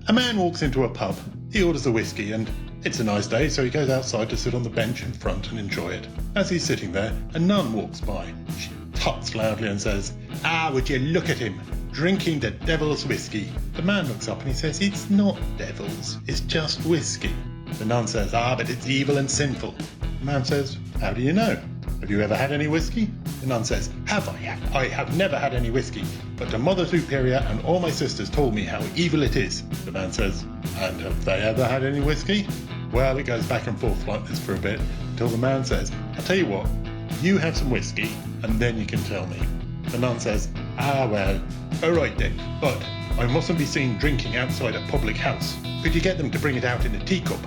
A man walks into a pub. He orders a whiskey and it's a nice day, so he goes outside to sit on the bench in front and enjoy it. As he's sitting there, a nun walks by. She tuts loudly and says, would you look at him, drinking the devil's whiskey. The man looks up and he says, it's not devil's, it's just whiskey. The nun says, but it's evil and sinful. The man says, how do you know? Have you ever had any whiskey? The nun says, have I? I have never had any whiskey, but the Mother Superior and all my sisters told me how evil it is. The man says, and have they ever had any whiskey? Well, it goes back and forth like this for a bit, until the man says, I'll tell you what, you have some whiskey, and then you can tell me. The nun says, well, alright then, but I mustn't be seen drinking outside a public house. Could you get them to bring it out in a teacup?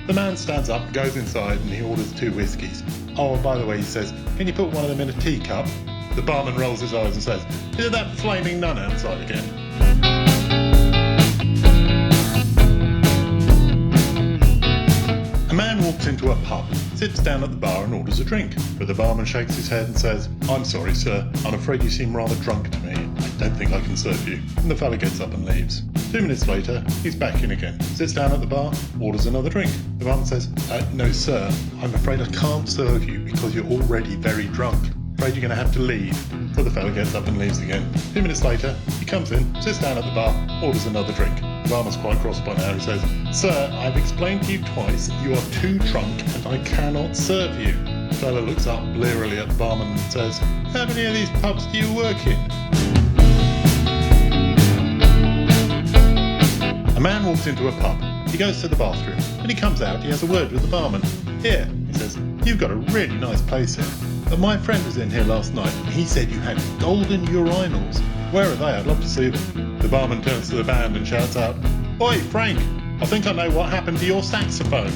The man stands up, goes inside, and he orders 2 whiskies. And by the way, he says, can you put one of them in a teacup? The barman rolls his eyes and says, is that flaming nun outside again? A man walks into a pub, sits down at the bar and orders a drink. But the barman shakes his head and says, I'm sorry sir, I'm afraid you seem rather drunk to me. I don't think I can serve you. And the fella gets up and leaves. 2 minutes later, he's back in again, sits down at the bar, orders another drink. The barman says, no sir, I'm afraid I can't serve you because you're already very drunk. Afraid you're going to have to leave. So the fella gets up and leaves again. 2 minutes later, he comes in, sits down at the bar, orders another drink. The barman's quite cross by now. He says, sir, I've explained to you twice that you are too drunk and I cannot serve you. The fella looks up blearily at the barman and says, how many of these pubs do you work in? A man walks into a pub. He goes to the bathroom. When he comes out, he has a word with the barman. Here, he says, you've got a really nice place here. But my friend was in here last night and he said you had golden urinals. Where are they? I'd love to see them. The barman turns to the band and shouts out, Oi, Frank, I think I know what happened to your saxophone.